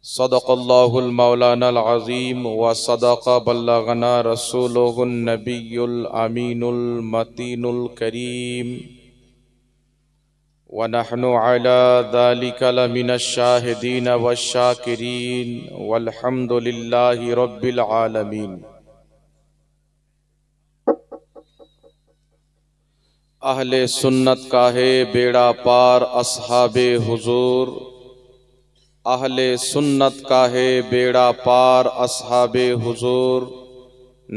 सदक़ल्लाहुल मौलानाल अज़ीम व सदक़ बल्लगना रसूलुहुन नबियुल अमीनुल मतीनुल करीम व नहनु अला ज़ालिका लमिनश शाहिदीन वश्शाकिरीन वल्हम्दुलिल्लाहि रब्बिल आलमीन। अहले सुन्नत का है बेड़ा पार अस्हाबे हुजूर, अहले सुन्नत का है बेड़ा पार अस्हाबे हुजूर,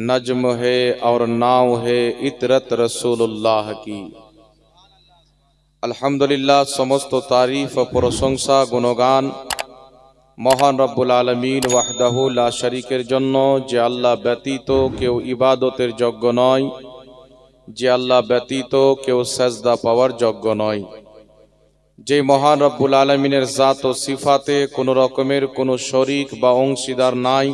नज्म है और नाव है इतरत रसूलुल्लाह की। अल्हम्दुलिल्लाह, समस्त तारीफ प्रशंसा गुणगान মহান রব্বুল আলামিন ওয়াহদাহু লা শরীকের জন্য, যে আল্লাহ ব্যতীত কেউ ইবাদতের যোগ্য নয়, যে আল্লাহ ব্যতীত কেউ সেজদা পাওয়ার যোগ্য নয়। যে মহান রব্বুল আলামিনের জাত ও সিফাতে কোনো রকমের কোনো শরীক বা অংশীদার নাই,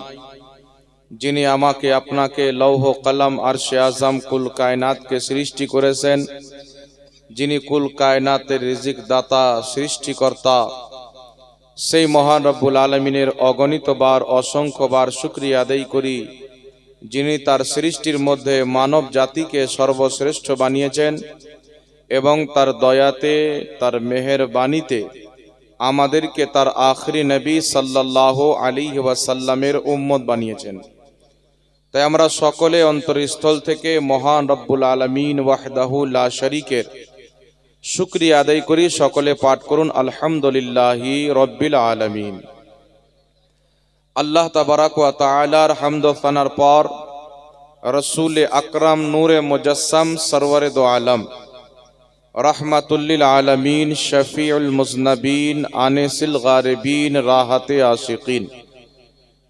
যিনি আমাকে আপনাকে লৌহ কলম আরশে আজম কুল কায়নাতকে সৃষ্টি করেছেন, যিনি কুল কায়নাতের রিজিক দাতা সৃষ্টিকর্তা, সেই মহান রব্বুল আলামিনের অগণিতবার অসংখ্যবার শুকরিয়া আদায় করি, যিনি তার সৃষ্টির মধ্যে মানব জাতিকে সর্বশ্রেষ্ঠ বানিয়েছেন এবং তার দয়াতে তার মেহেরবানিতে আমাদেরকে তার আখরি নবী সাল্লাল্লাহু আলাইহি ওয়াসাল্লামের উম্মত বানিয়েছেন। তাই আমরা সকলে অন্তরস্থল থেকে মহান রব্বুল আলামিন ওয়াহদাহু লা শরীকের শুকরিয়া আদায় করি। সকলে পাঠ করুন আলহামদুলিল্লাহি রব্বিল আলামিন। আল্লাহ তাবারাক ওয়া তাআলার হামদ ও সানার পর রসূল আকরাম নূরে মুজাসসাম সরওয়ারে দো আলম রহমাতুল্লিল আলামিন শফিউল মুজনবিন আনিসিল গারিবিন রাহতে আশিকিন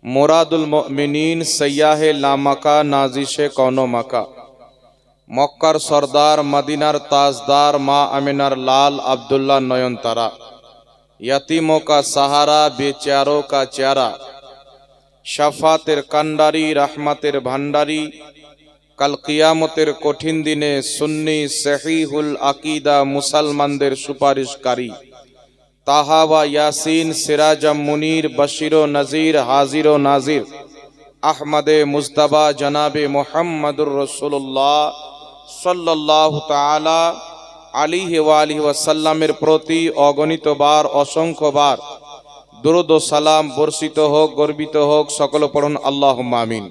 মুরাদুল মুমিনিন সয়্যাহে লামাকা নাজিশে কওনো মাকা, মক্কার সর্দার মদিনার তাজদার মা আমিনার লাল আব্দুল্লাহ নয়নতারা, यतीमों का सहारा बेचारों का चारा, शफातेर कांडारी रहमतेर भांडारी, कल कियामतेर कठिन दिने सुन्नी सहीहुल अकीदा मुसलमानदेर सुपारिशकारी, ताहा व यासीन सिराजा मुनीर बशीरो नजीर हाजिरो नाजिर, अहमदे मुस्तफा जनाबे मुहम्मदुर रसूलुल्लाह सल्लल्लाहु ताआला আলিহি ওয়া আলিহি ওয়াসাল্লামের প্রতি অগণিতবার অসংখ্যবার দুরূদ ও সালাম বর্ষিত হোক, গর্বিত হোক। সকলে পড়ুন আল্লাহুম্মা আমিন।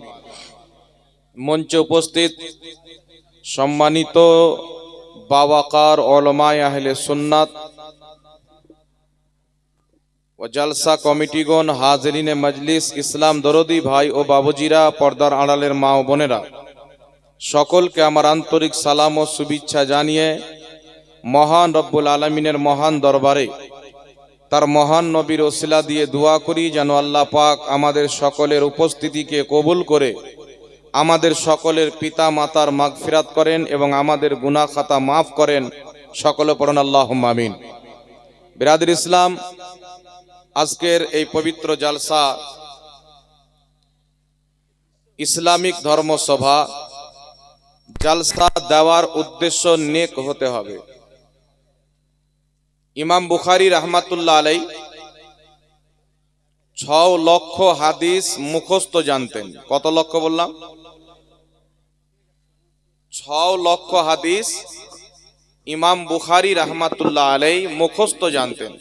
মঞ্চে উপস্থিত সম্মানিত বাওয়াকার উলামায়ে আহলে সুন্নাত ও জলসা কমিটিগণ, হাজিরিনে মজলিস, ইসলাম দরদি ভাই ও বাবুজিরা, পর্দার আড়ালের মা ও বোনেরা, সকলকে আমার আন্তরিক সালাম ও শুভেচ্ছা জানিয়ে মহান রব্বুল আলামিনের মহান দরবারে তার মহান নবীর ওসিলা দিয়ে দোয়া করি যেন আল্লাহ পাক আমাদের সকলের উপস্থিতিকে কবুল করে আমাদের সকলের পিতা মাতার মাগফিরাত করেন এবং আমাদের গুনাহ খাতা মাফ করেন। সকলে পড়ুন আল্লাহুম্মা আমিন। বিরাদর ইসলাম, আজকের এই পবিত্র জালসা ইসলামিক ধর্মসভা, জালসা দেওয়ার উদ্দেশ্য নেক হতে হবে। ইমাম বুখারী রাহমাতুল্লাহ আলাইহি 6 লক্ষ হাদিস মুখস্থ জানতেন। কত লক্ষ বললাম? 6 লক্ষ হাদিস ইমাম বুখারী রাহমাতুল্লাহ আলাইহি মুখস্থ জানতেন।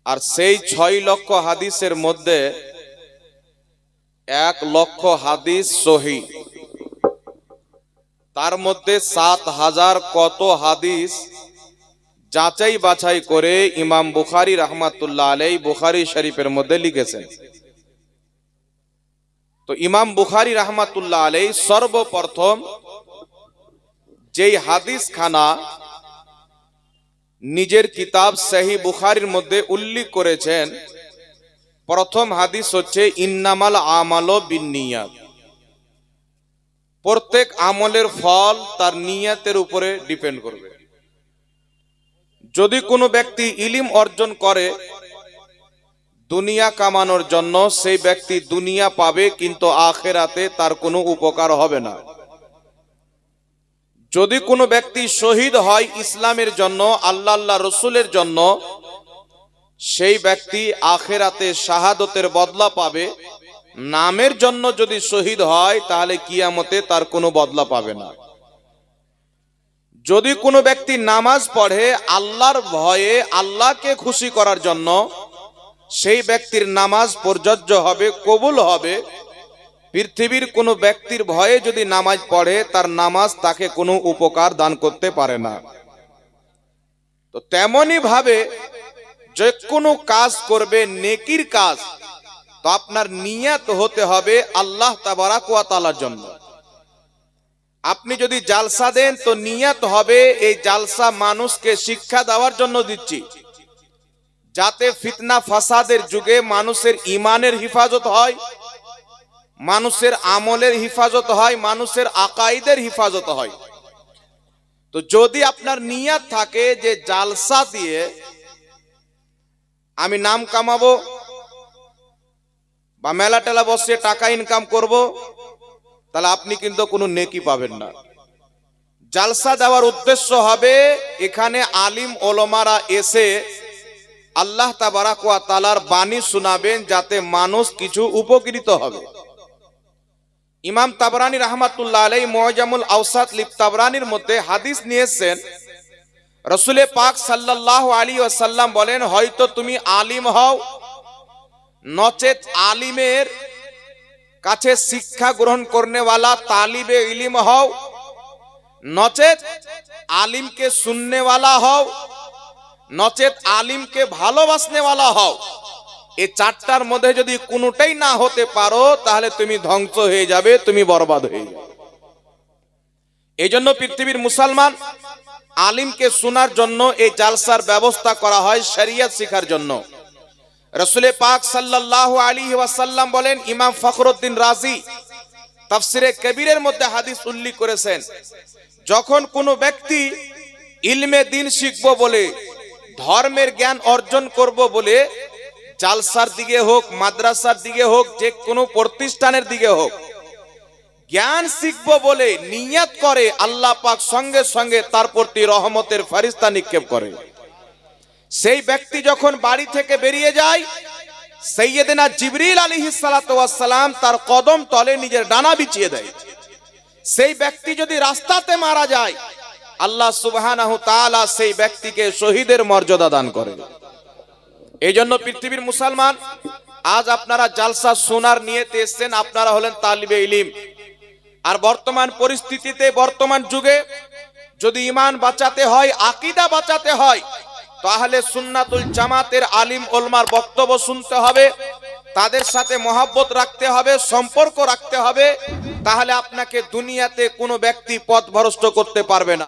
আর সেই 6 লক্ষ হাদিসের মধ্যে 1 লক্ষ হাদিস সহিহ, তার মধ্যে 7000 কত হাদিস যাচাই বাছাই করে ইমাম বুখারী রাহমাতুল্লাহ আলাইহি বুখারী শরীফের মধ্যে লিখেছেন। তো ইমাম বুখারী রাহমাতুল্লাহ আলাইহি সর্বপ্রথম যেই হাদিস খানা নিজের কিতাব সহিহ বুখারীর মধ্যে উল্লেখ করেছেন, প্রথম হাদিস হচ্ছে ইন্নামাল আমালু বিন্নিয়াত। প্রত্যেক আমলের ফল তার নিয়তের উপরে ডিপেন্ড করবে। যদি কোনো ব্যক্তি ইলম অর্জন করে দুনিয়া কামানোর জন্য, সেই ব্যক্তি দুনিয়া পাবে কিন্তু আখিরাতে তার কোনো উপকার হবে না। যদি কোনো ব্যক্তি শহীদ হয় ইসলামের জন্য, আল্লাহ আল্লাহ রসুলের জন্য, সেই ব্যক্তি আখিরাতে শাহাদতের বদলা পাবে। নামের জন্য যদি শহীদ হয় তাহলে কিয়ামতে তার কোনো বদলা পাবে না। যদি কোনো ব্যক্তি নামাজ পড়ে আল্লাহর ভয়ে, আল্লাহকে খুশি করার জন্য, সেই ব্যক্তির নামাজ প্রযোজ্য হবে, কবুল হবে। পৃথিবীর কোনো ব্যক্তির ভয়ে যদি নামাজ পড়ে তার নামাজ তাকে কোনো উপকার দান করতে পারে না। তো তেমনি ভাবে যে কোনো কাজ করবে নেকির কাজ, তো আপনার নিয়ত হতে হবে আল্লাহ তাবারাক ওয়া তাআলার জন্য। আপনি যদি জালসা দেন তো নিয়ত হবে এই জালসা মানুষকে শিক্ষা দেওয়ার জন্য দিচ্ছি, যাতে ফিতনা ফাসাদের যুগে মানুষের ইমানের হিফাজত হয়, মানুষের আমলের হিফাজত হয়, মানুষের আকাইদের হিফাজত হয়। তো যদি আপনার নিয়ত থাকে যে জালসা দিয়ে আমি নাম কামাবো বা মেলা টেলা বসে টাকা ইনকাম করব, তাহলে আপনি কিন্তু কোনো নেকি পাবেন না। জালসা দেওয়ার উদ্দেশ্য হবে এখানে আলিম ওলামারা এসে আল্লাহ তাবারাক ওয়া তাআলার বাণী শোনাবেন, যাতে মানুষ কিছু উপকৃত হবে। ইমাম তাবরানী রাহমাতুল্লাহ আলাইহি মুআজামুল আওসাত লিব তাবরানীর মধ্যে হাদিস নিয়েছেন, রাসূলে পাক সাল্লাল্লাহু আলাইহি ওয়াসাল্লাম বলেন, হয়তো তুমি আলিম হও, নচেত আলিমের কাছে শিক্ষা গ্রহণ করনেওয়ালা তালিবে ইলম হও, নচেত আলিমকে শুননেওয়ালা হও, নচেত আলিমকে ভালোবাসনেওয়ালা হও। এই চারটার মধ্যে যদি কোনোটাই না হতে পারো তাহলে তুমি ধ্বংস হয়ে যাবে, তুমি বরবাদ হয়ে যাবে। এই জন্য পৃথিবীর মুসলমান আলিমকে শোনার জন্য এই জালসার ব্যবস্থা করা হয় শরিয়ত শিখার জন্য। রাসূলে পাক সাল্লাল্লাহু আলাইহি ওয়াসাল্লাম বলেন, ইমাম ফখরুদ্দিন রাজি তাফসিরে কবিরের মধ্যে হাদিস উল্লেখ করেছেন, যখন কোনো ব্যক্তি ইলমে দ্বীন শিখবো বলে, ধর্মের জ্ঞান অর্জন করব বলে জালসার দিকে হোক, মাদ্রাসার দিকে হোক, যে কোনো প্রতিষ্ঠানের দিকে হোক, জ্ঞান শিখবো বলে নিয়ত করে, আল্লাহ পাক সঙ্গে সঙ্গে তার প্রতি রহমতের ফেরেশতা নিক্ষেপ করে। সেই ব্যক্তি যখন বাড়ি থেকে বেরিয়ে যায়, সাইয়েদনা জিবরিল আলাইহিস সালাতু ওয়াস সালাম তার কদম তলে নিজের ডানা বিছিয়ে দেয়। সেই ব্যক্তি যদি রাস্তাতে মারা যায়, আল্লাহ সুবহানাহু তাআলা সেই ব্যক্তিকে শহীদের মর্যাদা দান করে। এই জন্য পৃথিবীর মুসলমান, আজ আপনারা জালসা শোনার নিয়তে এসেছেন, আপনারা হলেন তালিবে ইলম। আর বর্তমান পরিস্থিতিতে, বর্তমান যুগে যদি ঈমান বাঁচাতে হয়, আকীদা বাঁচাতে হয়, তাহলে সুন্নাতুল জামাতের আলিম ওলমার বক্তব্য শুনতে হবে, তাদের সাথে মহব্বত রাখতে হবে, সম্পর্ক রাখতে হবে। তাহলে আপনাকে দুনিয়াতে কোনো ব্যক্তি পথভ্রষ্ট করতে পারবে না।